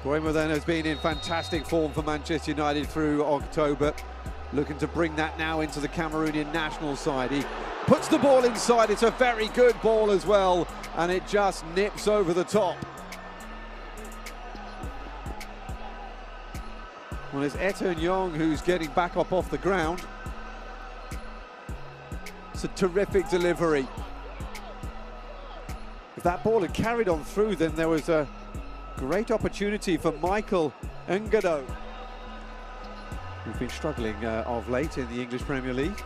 Mbeumo then has been in fantastic form for Manchester United through October, looking to bring that now into the Cameroonian national side. He puts the ball inside, it's a very good ball as well, and it just nips over the top. Well, it's Eto'o who's getting back up off the ground. It's a terrific delivery. If that ball had carried on through, then there was a great opportunity for Michael Ngado, who's been struggling of late in the English Premier League.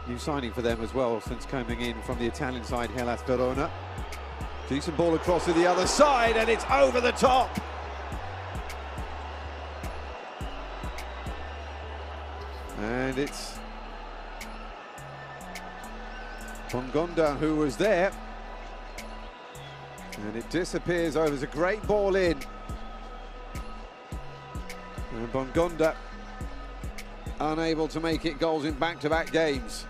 New signing for them as well since coming in from the Italian side, Hellas Verona. Decent ball across to the other side, and it's over the top. And it's Bongonda who was there. And it disappears over. It's a great ball in. And Bongonda unable to make it goals in back-to-back games.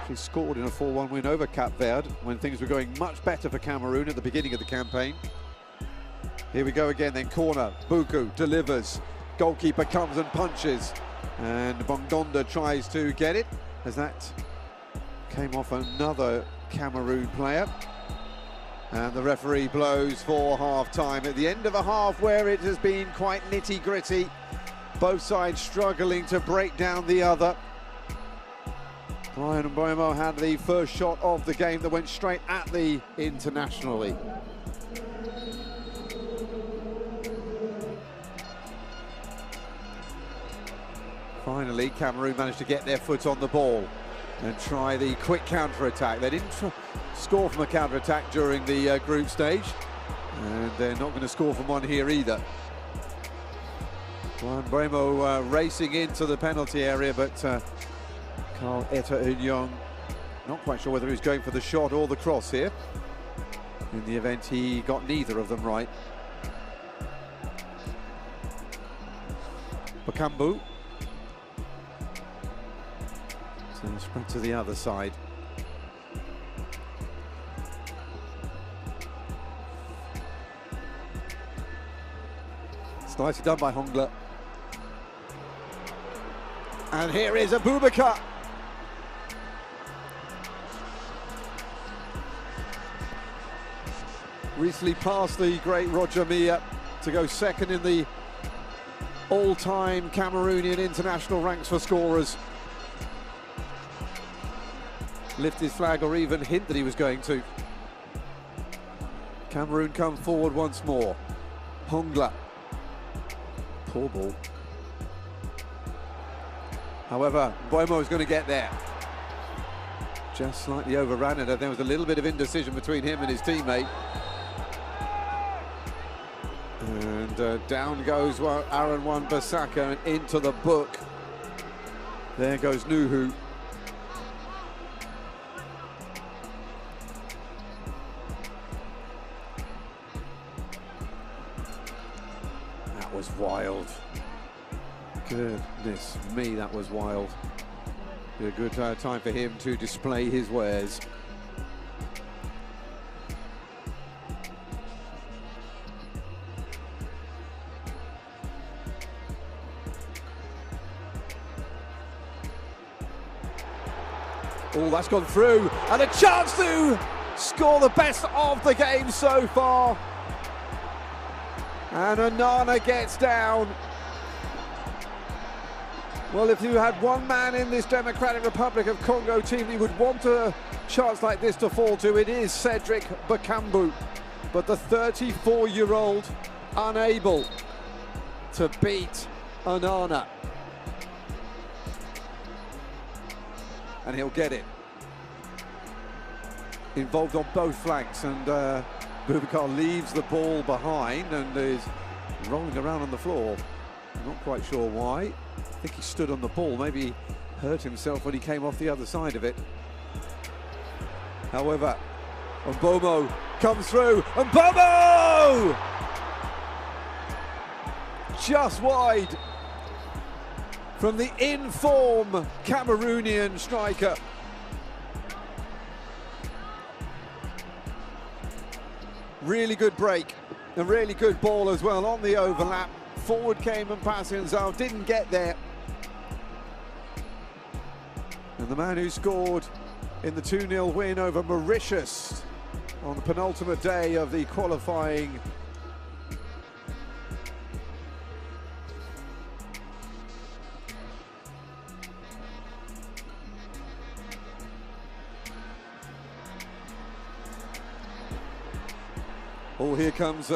He scored in a 4-1 win over Cap Verde when things were going much better for Cameroon at the beginning of the campaign. Here we go again, then corner. Buku delivers. Goalkeeper comes and punches. And Bongonda tries to get it, as that came off another Cameroon player. And the referee blows for half-time. At the end of a half where it has been quite nitty-gritty, both sides struggling to break down the other. Bryan Mbeumo had the first shot of the game that went straight at the internationally. Finally, Cameroon managed to get their foot on the ball and try the quick counter-attack. They didn't score from a counter-attack during the group stage, and they're not going to score from one here either. Bryan Mbeumo racing into the penalty area, but Carl Eto'o not quite sure whether he was going for the shot or the cross here. In the event, he got neither of them right. Bakambu. So sprint to the other side. It's nicely done by Hongla. And here is Abubakar. Recently passed the great Roger Milla to go second in the all-time Cameroonian international ranks for scorers. Lift his flag or even hint that he was going to. Cameroon come forward once more. Hongla. Poor ball. However, Mbeumo is going to get there. Just slightly overran it, and there was a little bit of indecision between him and his teammate. And down goes Aaron Wan-Bissaka and into the book. There goes Nuhu. That was wild. Goodness me, that was wild. Be a good time for him to display his wares. Oh, that's gone through, and a chance to score the best of the game so far. And Onana gets down. Well, if you had one man in this Democratic Republic of Congo team you would want a chance like this to fall to, it is Cedric Bakambu. But the 34-year-old unable to beat Onana. And he'll get it. Involved on both flanks, and Boubacar leaves the ball behind and is rolling around on the floor. I'm not quite sure why. I think he stood on the ball, maybe he hurt himself when he came off the other side of it. However, Mbeumo comes through, and Mbeumo! Just wide. from the in-form Cameroonian striker. Really good break, a really good ball as well on the overlap. Forward came and Passienzao didn't get there. And the man who scored in the 2-0 win over Mauritius on the penultimate day of the qualifying here comes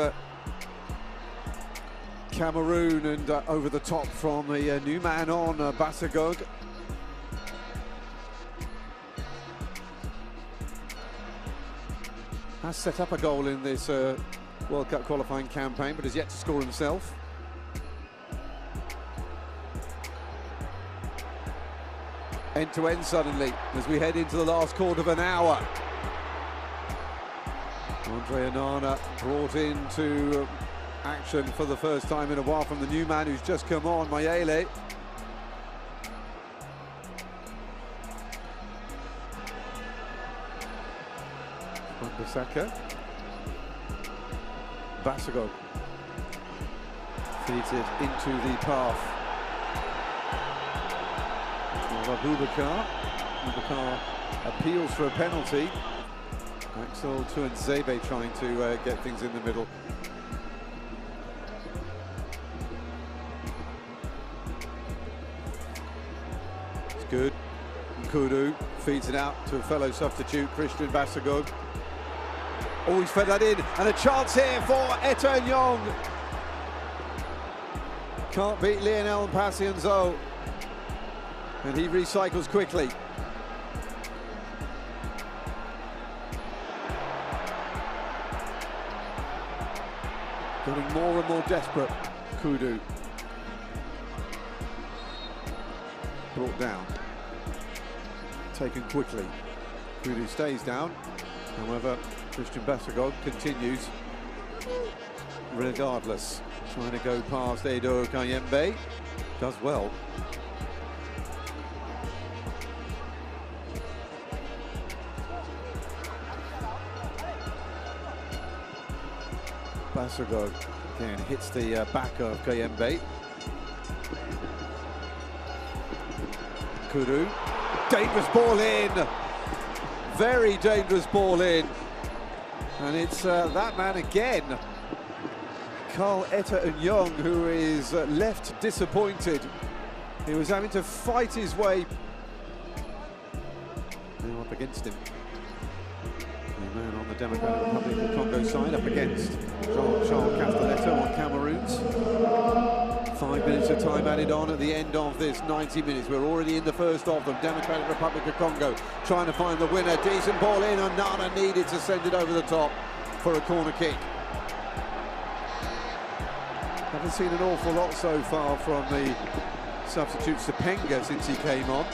Cameroon, and over the top from the new man on, Bassagog. Has set up a goal in this World Cup qualifying campaign, but has yet to score himself. End-to-end suddenly, as we head into the last quarter of an hour. Andre Onana brought into action for the first time in a while from the new man who's just come on, Mayele. Wan-Bissaka. Bassagog feeds it into the path of Abubakar. Abubakar appeals for a penalty. Axel Tuanzebe trying to get things in the middle. It's good. Kudu feeds it out to a fellow substitute, Christian Bassagog. Oh, he's fed that in, and a chance here for Etta Nyong. Can't beat Lionel Passienzao, and he recycles quickly. Getting more and more desperate, Kudu. Brought down. Taken quickly. Kudu stays down. However, Christian Bassagog continues regardless. Trying to go past Edo Kayembe. Does well. Bassagog again hits the back of Kayembe. Kudu, dangerous ball in, very dangerous ball in, and it's that man again, Carl Etta Nyong, who is left disappointed. He was having to fight his way. Now up against him. The man on the Democratic Republic of Congo side up against Jean-Charles Castelletto on Cameroon's. 5 minutes of time added on at the end of this 90 minutes. We're already in the first of them. Democratic Republic of Congo trying to find the winner. Decent ball in, and Nana needed to send it over the top for a corner kick. Haven't seen an awful lot so far from the substitute Sepenga since he came on.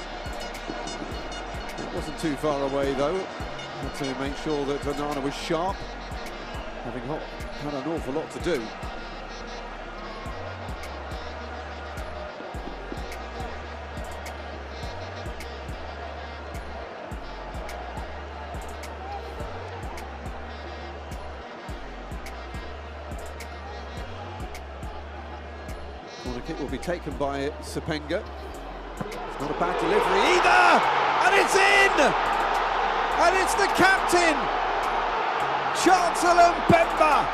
It wasn't too far away though. Had to make sure that Nana was sharp, having had an awful lot to do. Corner kick will be taken by Sepenga. It's not a bad delivery either, and it's in! And it's the captain, Chancellor Mbemba,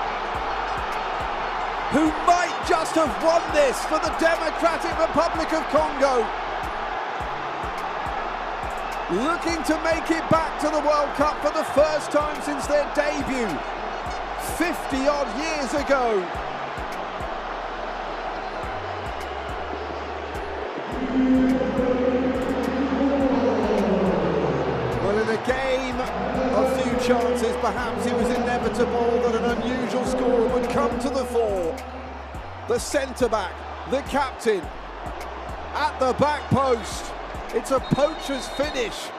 who might just have won this for the Democratic Republic of Congo. Looking to make it back to the World Cup for the first time since their debut 50-odd years ago. Game, a few chances, perhaps it was inevitable that an unusual scorer would come to the fore. The centre-back, the captain, at the back post. It's a poacher's finish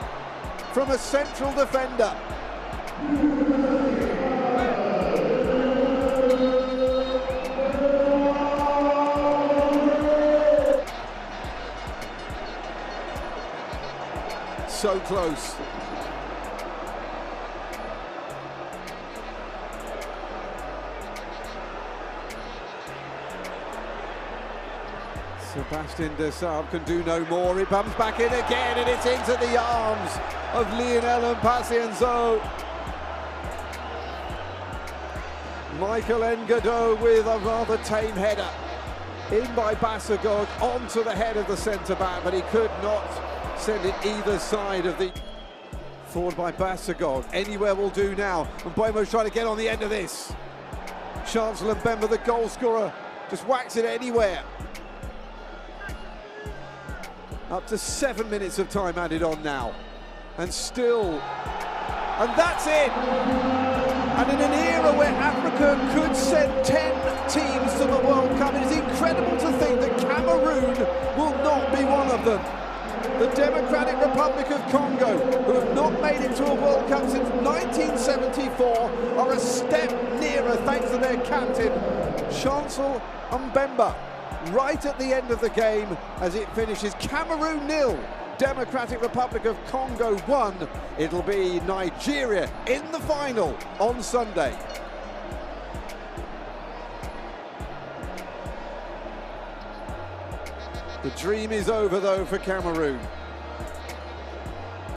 from a central defender. So close. Sebastian Desailly can do no more. It bumps back in again, and it's into the arms of Lionel Mpacienzo. Michael Ngado with a rather tame header. In by Basagog, onto the head of the centre-back, but he could not send it either side of the... Forward by Basagog. Anywhere will do now. And Mboimo's trying to get on the end of this. Chancellor Mbemba, the goal scorer, just whacks it anywhere. Up to 7 minutes of time added on now. And still... And that's it! And in an era where Africa could send 10 teams to the World Cup, it is incredible to think that Cameroon will not be one of them. The Democratic Republic of Congo, who have not made it to a World Cup since 1974, are a step nearer thanks to their captain, Chancellor Mbemba, right at the end of the game as it finishes Cameroon 0. Democratic Republic of Congo 1. It'll be Nigeria in the final on Sunday. The dream is over though for Cameroon.